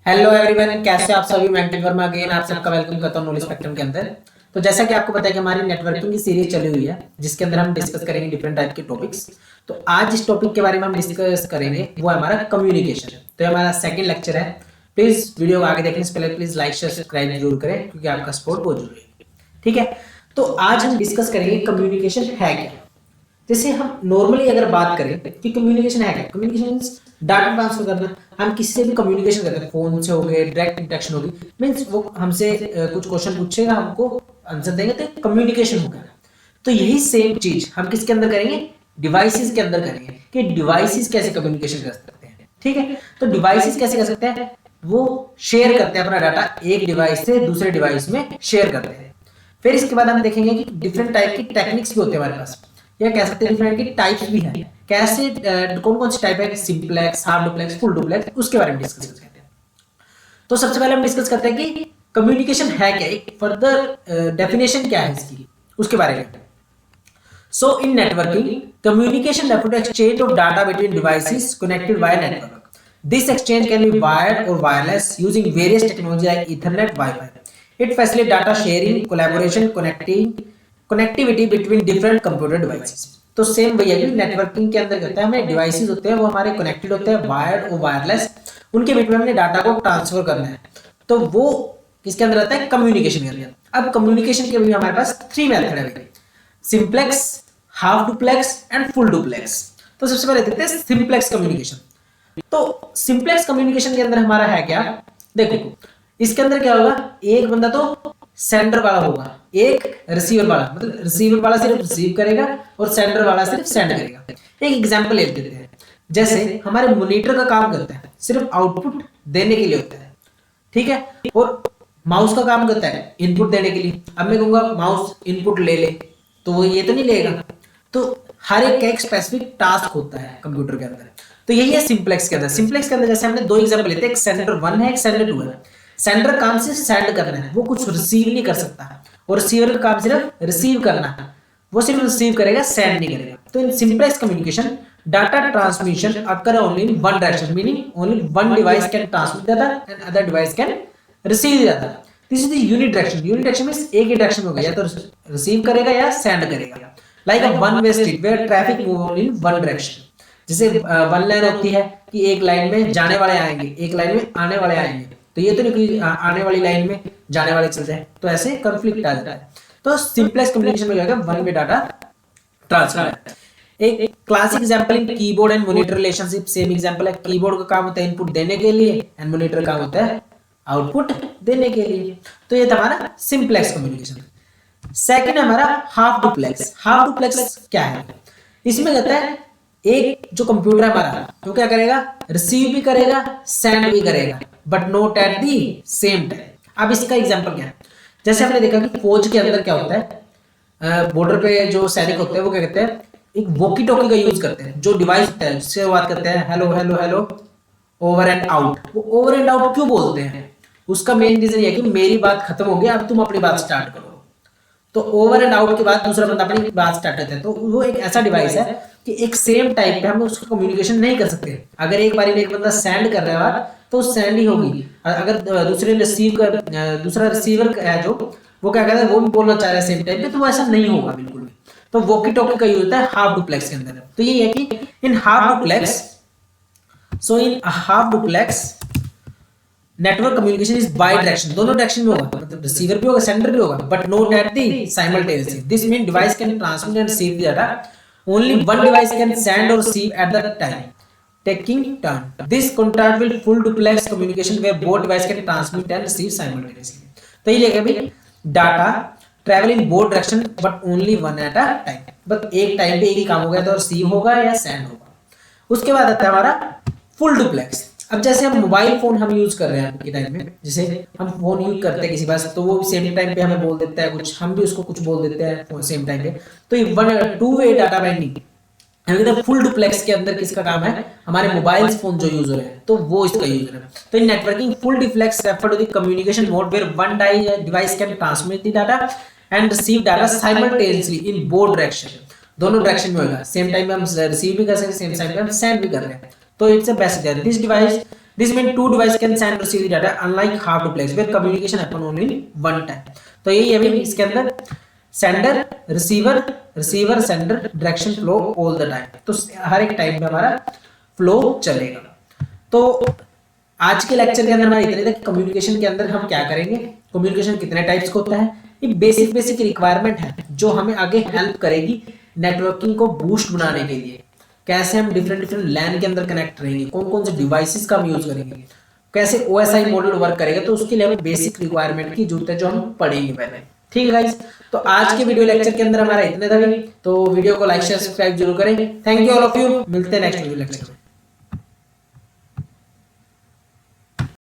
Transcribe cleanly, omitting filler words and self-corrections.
Hello everyone, कैसे आप सभी। मैं अंकित वर्मा अगेन आप सबका वेलकम करता हूं नॉलेज स्पेक्ट्रम के अंदर। तो जैसा कि आपको पता है कि हमारी नेटवर्किंग की सीरीज चली हुई है जिसके अंदर हम डिस्कस करेंगे डिफरेंट टाइप के टॉपिक्स। तो आज जिस टॉपिक के बारे में हम डिस्कस करेंगे वो है हमारा कम्युनिकेशन। तो ये हमारा सेकंड लेक्चर है। प्लीज वीडियो को आगे देखने से पहले प्लीज लाइक शेयर सब्सक्राइब जरूर करें क्योंकि आपका सपोर्ट बहुत जरूरी है। ठीक है, तो आज हम डिस्कस करेंगे कम्युनिकेशन है क्या। जैसे हम नॉर्मली अगर बात करें कि कम्युनिकेशन है क्या, कम्युनिकेशन मींस डाटा ट्रांसफर करना। हम किसी से भी कम्युनिकेशन करते हैं, फोन से हो गए, डायरेक्ट इंटरेक्शन होगी, मींस वो हमसे कुछ क्वेश्चन पूछेगा, हमको आंसर देंगे, तो कम्युनिकेशन होगा। तो यही सेम चीज हम किसके अंदर करेंगे, डिवाइसेस के अंदर करेंगे कि डिवाइसेस कैसे कम्युनिकेशन कर सकते हैं। ठीक है, तो डिवाइसेस कैसे कर सकते हैं, वो शेयर करते हैं अपना डाटा, एक डिवाइस से दूसरे डिवाइस में शेयर करते हैं। फिर इसके बाद हम देखेंगे कि डिफरेंट टाइप की टेक्निक्स भी होते हैं हमारे पास, या कह सकते हैं डिफरेंट की टाइप्स भी हैं। कैसे कौन कौन सी टाइप है, simplex, half duplex, full duplex, उसके बारे में डिस्कस करते हैं। तो सबसे पहले हम डिस्कस करते हैं कि कम्युनिकेशन है क्या, एक फर्दर डेफिनेशन क्या है इसकी, उसके बारे में। So in networking, communication refers to exchange of data between devices connected via network. This exchange can be wired or wireless using various technologies like Ethernet, Wi-Fi. It facilitates data sharing, collaboration, connectivity between different computer devices. तो same वही है कि networking के अंदर करते हैं, हमें devices होते हैं वो हमारे कनेक्टेड होते हैं, वायर्ड और वायरलेस, उनके बीच में हमने डाटा को ट्रांसफर करना है। तो वो किसके अंदर आता है, कम्युनिकेशन के अंदर। अब कम्युनिकेशन के भी हमारे पास 3 मेथड है, simplex, half duplex and full duplex. तो सबसे पहले देखते हैं सिंप्लेक्स कम्युनिकेशन। तो सिंप्लेक्स कम्युनिकेशन के अंदर हमारा है क्या, देखो इसके अंदर क्या होगा, एक बंदा तो सेंडर वाला होगा, एक रिसीवर वाला, मतलब रिसीवर वाला सिर्फ रिसीव करेगा और सेंडर वाला सिर्फ सेंड करेगा। एक एग्जांपल ले लेते हैं, जैसे हमारे मॉनिटर का काम करता है, सिर्फ आउटपुट देने के लिए होता है। ठीक है, और माउस का काम करता है इनपुट देने के लिए। अब मैं कहूंगा माउस इनपुट ले ले, तो वो ये तो नहीं लेगा। तो हर एक का एक स्पेसिफिक टास्क होता है कंप्यूटर के अंदर। तो यही है सिंप्लेक्स के अंदर। सिंप्लेक्स के अंदर जैसे हमने 2 एग्जांपल लेते हैं, एक सेंडर 1 है, एक सेंडर 2 है। सेंडर काम से सेंड करना है, वो कुछ रिसीव नहीं कर सकता, और रिसीवर का काम सिर्फ रिसीव करना है, वो सिर्फ रिसीव करेगा, सेंड नहीं करेगा। तो in simplex communication data transmission occur only in one direction, meaning only one device can transmit data and other device can receive data. This is the unit direction. Unit direction means एक ही direction में होगा, या तो receive करेगा या send करेगा। Like a one way street wear traffic move only in one direction. जैसे वन लाइन होती है कि एक लाइन में जाने वाले आएंगे, एक लाइन में आने वाले आएंगे, तो ये तो नहीं कि आने वाली लाइन में जाने वाले चल जाए, तो ऐसे कंफ्लिक्ट आ जाता है। तो सिंपलेस्ट कम्युनिकेशन में जाएगा वन वे डाटा ट्रांसफर। एक classic example in keyboard and monitor relationship, same example है। कीबोर्ड का काम होता है इनपुट देने के लिए एंड मॉनिटर का काम होता है आउटपुट देने के लिए। तो ये था हमारा सिंप्लेक्स कम्युनिकेशन। सेकंड है हमारा हाफ डुप्लेक्स। हाफ डुप्लेक्स क्या है, इसमें कहता है एक जो कंप्यूटर है हमारा, तो क्या करेगा, रिसीव भी करेगा, सेंड भी करेगा, but not at the same time. अब इसका एग्जांपल क्या है, जैसे हमने देखा कि फौज के अंदर क्या होता है, बॉर्डर पे जो सैनिक होते हैं वो क्या कहते हैं, एक वॉकी टॉकी का यूज करते हैं। जो डिवाइस होता है जिससे वो बात करते हैं, hello hello hello, over and out. वो ओवर एंड आउट क्यों बोलते हैं, उसका मेन रीजन ये है कि मेरी बात खत्म हो गई, अब तुम अपनी बात स्टार्ट करो। तो ओवर एंड आउट के बाद दूसरा बंदा अपनी बात स्टार्ट करता है। तो वो एक ऐसा डिवाइस है कि एक सेम टाइम पे हम उसका कम्युनिकेशन नहीं कर सकते। अगर एक बारी में एक बंदा सेंड कर रहा है तो सेंड ही होगी, अगर दूसरे रिसीव कर, दूसरा रिसीवर है जो, वो क्या कहता है, वो भी बोलना चाह रहा है सेम टाइम पे, तो वो ऐसा नहीं होगा बिल्कुल भी। तो वॉकी टॉकी का यूज होता है हाफ डुप्लेक्स के अंदर। तो ये है कि in half duplex, so in half duplex network communication is bi direction, दोनों डायरेक्शन में होगा, मतलब रिसीवर भी होगा, सेंडर भी होगा, but not at the simultaneously. This mean device can transmit and receive the data, only one device can send और receive at the time taking turn. This contrast will full duplex communication where both devices can transmit and receive simultaneously. तो ये लेगा भी data travel in both direction but only one at a time, but एक time पे एक ही काम हो गया, तो रिसीव होगा या सेंड होगा। उसके बाद आता है हमारा फुल डुप्लेक्स। अब जैसे हम मोबाइल फोन हम यूज कर रहे हैं के टाइम में, जैसे हम फोन यूज करते हैं किसी पास, तो वो सेम टाइम पे हमें बोल देता है कुछ, हम भी उसको कुछ बोल देते हैं सेम टाइम पे। तो ये one two way data binding full duplex के अंदर किसका काम है, हमारे मोबाइल फोन जो यूज हो रहे हैं, तो वो इसका यूज है। तो in networking full duplex refer to the communication mode where one device can transmit the data and receive data simultaneously in both direction, दोनों डायरेक्शन में होगा। सेम टाइम पे हम रिसीव भी कर सकते हैं, सेम टाइम पे हम सेंड भी कर रहे हैं। तो it's a best this device this mean two device can send receive data unlike half duplex where communication happen only in one time. तो यही अभी इसके अंदर sender receiver receiver sender direction flow all the time, तो हर एक time पे हमारा फ्लो चलेगा। तो आज के लेक्चर के अंदर हमारा इतने तक कम्युनिकेशन के अंदर हम क्या करेंगे, कम्युनिकेशन कितने टाइप्स का होता है, ये बेसिक रिक्वायरमेंट है जो हमें आगे हेल्प करेगी नेटवर्किंग को बूस्ट बनाने के लिए। कैसे हम डिफरेंट लैन के अंदर कनेक्ट रहेंगे, कौन कौन से डिवाइसेस का हम यूज करेंगे, कैसे OSI मॉडल वर्क करेगा, तो उसके लिए हमें बेसिक रिक्वायरमेंट की जरूरत है जो हम पढ़ेंगे पहले। ठीक है गाइस, तो आज के वीडियो लेक्चर के अंदर हमारा इतने तक, तो वीडियो को लाइक शेयर सब्सक्राइब जरूर करें। Thank you all of you, मिलते हैं नेक्स्ट वीडियो लेक्चर में।